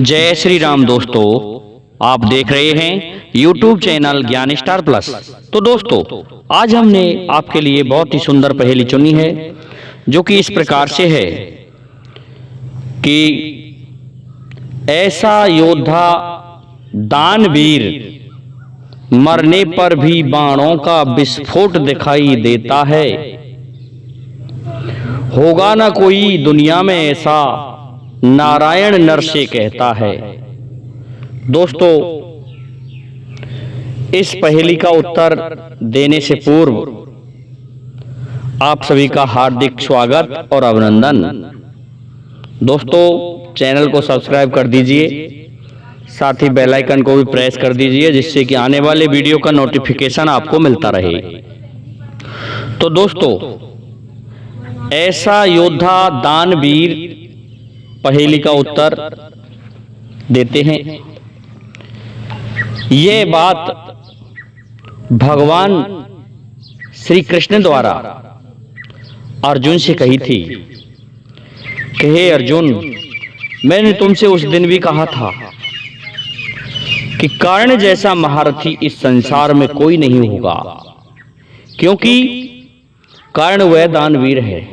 जय श्री राम दोस्तों, आप देख रहे हैं YouTube चैनल ज्ञान स्टार प्लस। तो दोस्तों, आज हमने आपके लिए बहुत ही सुंदर पहेली चुनी है, जो कि इस प्रकार से है कि ऐसा योद्धा दानवीर मरने पर भी बाणों का विस्फोट दिखाई देता है, होगा ना कोई दुनिया में ऐसा, नारायण नर से कहता है। दोस्तों, इस पहेली का उत्तर देने से पूर्व आप सभी का हार्दिक स्वागत और अभिनंदन। दोस्तों, चैनल को सब्सक्राइब कर दीजिए, साथ ही बेल आइकन को भी प्रेस कर दीजिए, जिससे कि आने वाले वीडियो का नोटिफिकेशन आपको मिलता रहे। तो दोस्तों, ऐसा योद्धा दानवीर पहेली का उत्तर देते हैं। यह बात भगवान श्री कृष्ण द्वारा अर्जुन से कही थी कि हे अर्जुन, मैंने तुमसे उस दिन भी कहा था कि कर्ण जैसा महारथी इस संसार में कोई नहीं होगा, क्योंकि कर्ण वह दानवीर है।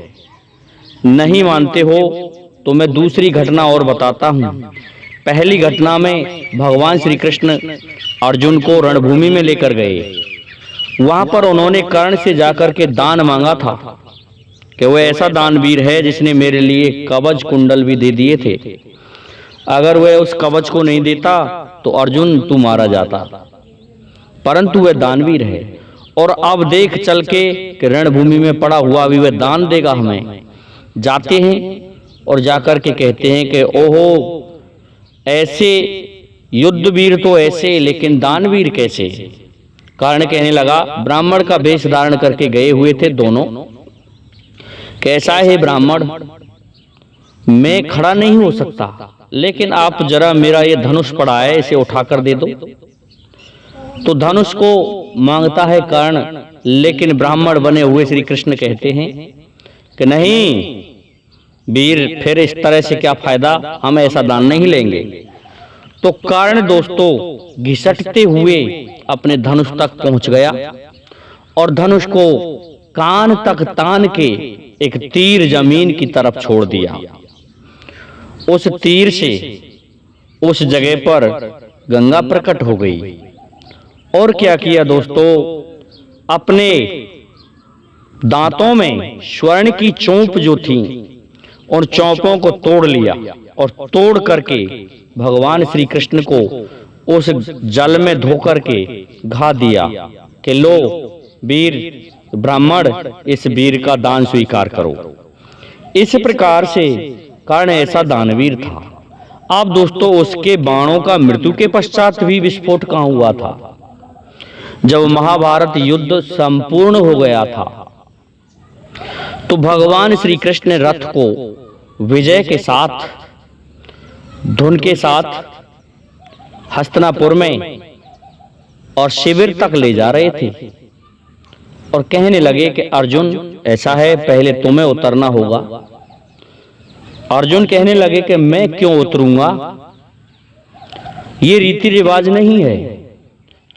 नहीं मानते हो तो मैं दूसरी घटना और बताता हूं। पहली घटना में भगवान श्री कृष्ण अर्जुन को रणभूमि में लेकर गए। वहां पर उन्होंने कर्ण से जाकर के दान मांगा था कि वह ऐसा दानवीर है जिसने मेरे लिए कवच कुंडल भी दे दिए थे। अगर वह उस कवच को नहीं देता तो अर्जुन तू मारा जाता, परंतु वह दानवीर है। और अब देख चल के कि रणभूमि में पड़ा हुआ भी वह दान देगा हमें। जाते हैं और जाकर के कहते हैं कि ओहो, ऐसे युद्धवीर तो ऐसे, लेकिन दानवीर कैसे? कर्ण कहने लगा, ब्राह्मण का वेश धारण करके गए हुए थे दोनों। कैसा है ब्राह्मण, मैं खड़ा नहीं हो सकता, लेकिन आप जरा मेरा ये धनुष पड़ा है, इसे उठाकर दे दो। तो धनुष को मांगता है कर्ण, लेकिन ब्राह्मण बने हुए श्री कृष्ण कहते हैं कि नहीं वीर, फिर इस तरह से क्या फायदा, हम ऐसा दान नहीं लेंगे। तो कर्ण दोस्तों घिसटते हुए अपने धनुष तक पहुंच गया और धनुष को कान तक तान के एक तीर जमीन की तरफ छोड़ दिया। उस तीर से उस जगह पर गंगा प्रकट हो गई। और क्या किया दोस्तों, अपने दांतों में स्वर्ण की चोंप जो थी, उन चौपों को तोड़ लिया और तोड़ करके भगवान श्री कृष्ण को उस जल में धो करके घा दिया कि लो वीर ब्राह्मण, इस वीर का दान स्वीकार करो। इस प्रकार से कर्ण ऐसा दानवीर था। अब दोस्तों, उसके बाणों का मृत्यु के पश्चात भी विस्फोट कहां हुआ था? जब महाभारत युद्ध संपूर्ण हो गया था तो भगवान श्री कृष्ण ने रथ को विजय के साथ, धुन के साथ हस्तिनापुर में और शिविर तक ले जा रहे थे। और कहने लगे कि अर्जुन, ऐसा है, पहले तुम्हें उतरना होगा। अर्जुन कहने लगे कि मैं क्यों उतरूंगा, ये रीति रिवाज नहीं है,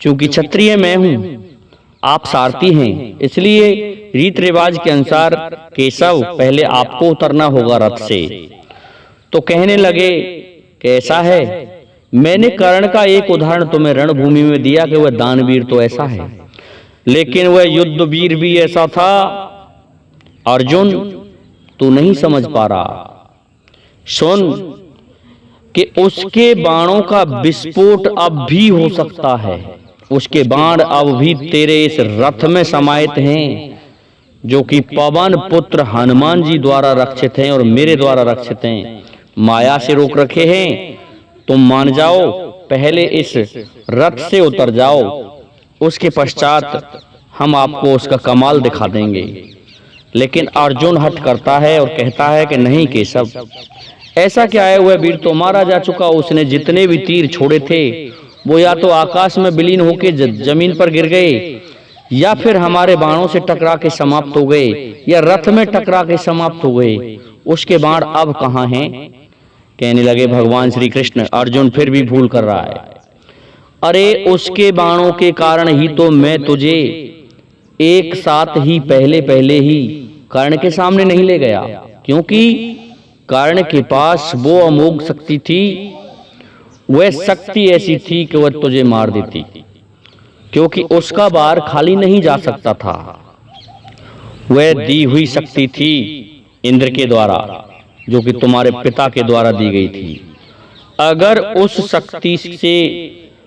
क्योंकि क्षत्रिय मैं हूं, आप सारथी हैं, इसलिए रीत रिवाज के अनुसार केशव पहले आपको उतरना होगा रथ से। तो कहने लगे कि ऐसा है, मैंने कर्ण का एक उदाहरण तुम्हें रणभूमि में दिया कि वह दानवीर तो ऐसा है, लेकिन वह युद्धवीर भी ऐसा था। अर्जुन, तू नहीं समझ पा रहा। सुन कि उसके बाणों का विस्फोट अब भी हो सकता है। उसके बाण अब भी तेरे इस रथ में समाहित हैं, जो कि पवन पुत्र हनुमान जी द्वारा रक्षित हैं और मेरे द्वारा रक्षित हैं। माया से रोक रखे हैं। तुम मान जाओ, पहले इस रथ से उतर जाओ, उसके पश्चात हम आपको उसका कमाल दिखा देंगे। लेकिन अर्जुन हट करता है और कहता है कि नहीं केशव, ऐसा क्या है, वह वीर तो मारा जा चुका। उसने जितने भी तीर छोड़े थे वो या तो आकाश में विलीन होकर जमीन पर गिर गए, या फिर हमारे बाणों से टकरा के समाप्त हो गए, या रथ में टकरा के समाप्त हो गए। उसके बाण अब कहाँ हैं? कहने लगे भगवान श्री कृष्ण, अर्जुन फिर भी भूल कर रहा है। अरे उसके बाणों के कारण ही तो मैं तुझे एक साथ ही पहले ही कर्ण के सामने नहीं ले गया, क्योंकि कर्ण के पास वो अमोघ शक्ति थी। वह शक्ति ऐसी थी कि वह तुझे मार देती, क्योंकि उसका बार खाली नहीं जा सकता था। वह दी हुई शक्ति थी इंद्र के द्वारा, जो कि तुम्हारे पिता के द्वारा दी गई थी। अगर उस शक्ति से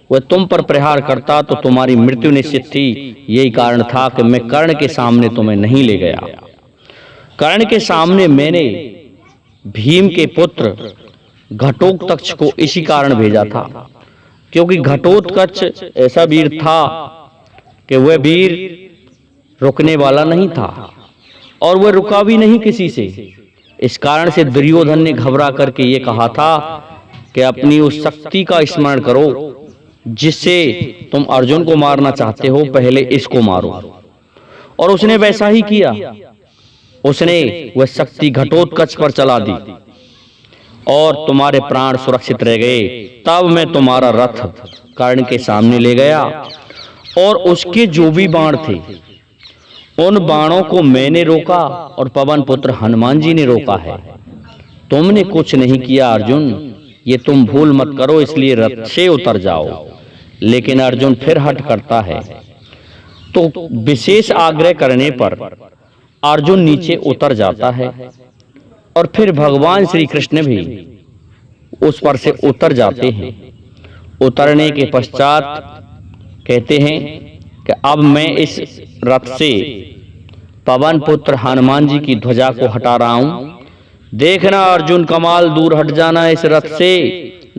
वह तुम पर प्रहार करता तो तुम्हारी मृत्यु निश्चित थी। यही कारण था कि मैं कर्ण के सामने तुम्हें नहीं ले गया। कर्ण के सामने मैंने भीम के पुत्र घटोत्कच को इसी कारण भेजा था, क्योंकि घटोत्कच ऐसा वीर था कि वह वीर रुकने वाला नहीं था और वह रुका भी नहीं किसी से। इस कारण से दुर्योधन ने घबरा करके ये कहा था कि अपनी उस शक्ति का स्मरण करो जिससे तुम अर्जुन को मारना चाहते हो, पहले इसको मारो। और उसने वैसा ही किया। उसने वह शक्ति घटोत्कच पर चला दी और तुम्हारे प्राण सुरक्षित रह गए। तब मैं तुम्हारा रथ कर्ण के सामने ले गया और उसके जो भी बाण थे उन बाणों को मैंने रोका और पवन पुत्र हनुमान जी ने रोका है। तुमने कुछ नहीं किया अर्जुन, ये तुम भूल मत करो, इसलिए रथ से उतर जाओ। लेकिन अर्जुन फिर हट करता है, तो विशेष आग्रह करने पर अर्जुन नीचे उतर जाता है और फिर भगवान श्री कृष्ण भी उस पर से उतर जाते हैं। उतरने के पश्चात कहते हैं कि अब मैं इस रथ से पवन पुत्र हनुमान जी की ध्वजा को हटा रहा हूं। देखना अर्जुन, कमाल दूर हट जाना इस रथ से,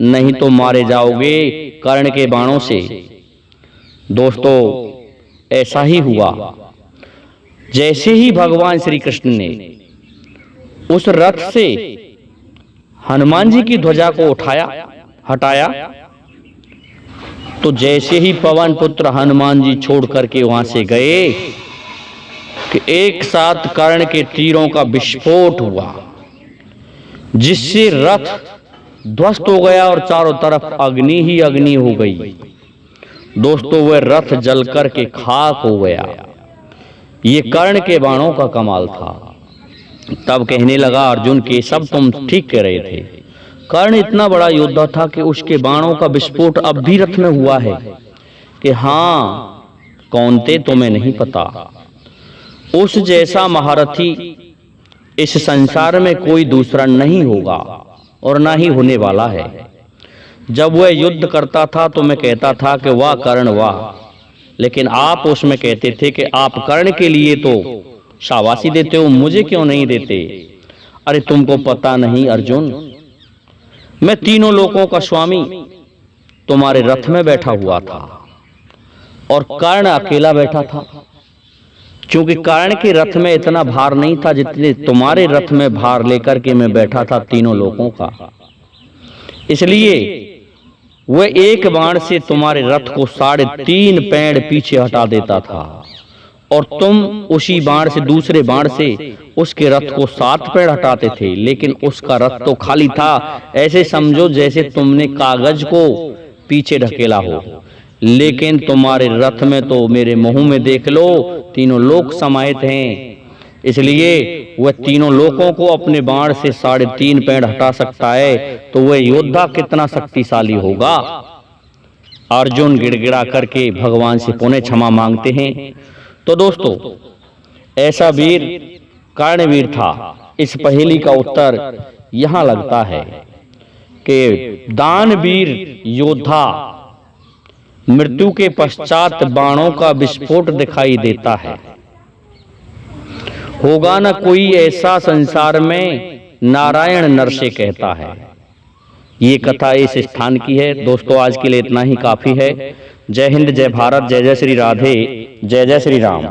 नहीं तो मारे जाओगे कर्ण के बाणों से। दोस्तों, ऐसा ही हुआ। जैसे ही भगवान श्री कृष्ण ने उस रथ से हनुमान जी की ध्वजा को हटाया, तो जैसे ही पवन पुत्र हनुमान जी छोड़ करके वहां से गए कि एक साथ कर्ण के तीरों का विस्फोट हुआ, जिससे रथ ध्वस्त हो गया और चारों तरफ अग्नि ही अग्नि हो गई। दोस्तों, वह रथ जल करके खाक हो गया। ये कर्ण के बाणों का कमाल था। तब कहने लगा अर्जुन, के सब तुम ठीक कह रहे थे। कर्ण इतना बड़ा योद्धा था कि उसके बाणों का विस्फोट अब भी रथ में हुआ है। कि हाँ, कौन थे तुम्हें नहीं पता। उस जैसा महारथी इस संसार में कोई दूसरा नहीं होगा और ना ही होने वाला है। जब वह युद्ध करता था तो मैं कहता था कि वाह कर्ण वाह, लेकिन आप उसमें कहते थे कि आप कर्ण के लिए तो शाबाशी देते हो, मुझे क्यों नहीं देते। अरे तुमको पता नहीं अर्जुन, मैं तीनों लोकों का स्वामी तुम्हारे रथ में बैठा हुआ था और कर्ण अकेला बैठा था, क्योंकि कर्ण के रथ में इतना भार नहीं था जितने तुम्हारे रथ में भार लेकर के मैं बैठा था तीनों लोकों का। इसलिए वह एक बाण से तुम्हारे रथ को 3.5 पैड़ पीछे हटा देता था और तुम उसी बाण से, दूसरे बाण से उसके रथ को 7 पैड़ हटाते थे। लेकिन उसका रथ तो खाली था। ऐसे समझो जैसे तुमने कागज को पीछे ढकेला हो, लेकिन तुम्हारे रथ में तो मेरे मुंह में देख लो, तीनों लोक समाहित हैं। इसलिए वह तीनों लोकों को अपने बाण से 3.5 पैड़ हटा सकता है, तो वह योद्धा कितना शक्तिशाली होगा। अर्जुन गिड़गिड़ा करके भगवान से पुनः क्षमा मांगते हैं। तो दोस्तों, ऐसा वीर कर्णवीर था। इस पहेली का उत्तर यहां लगता है कि दानवीर योद्धा मृत्यु के पश्चात बाणों का विस्फोट दिखाई देता है। होगा ना कोई ऐसा संसार में, नारायण नर से कहता है। ये कथा इस स्थान की है। दोस्तों, आज के लिए इतना ही काफी है। जय हिंद, जय भारत, जय जय श्री राधे, जय जय श्री राम।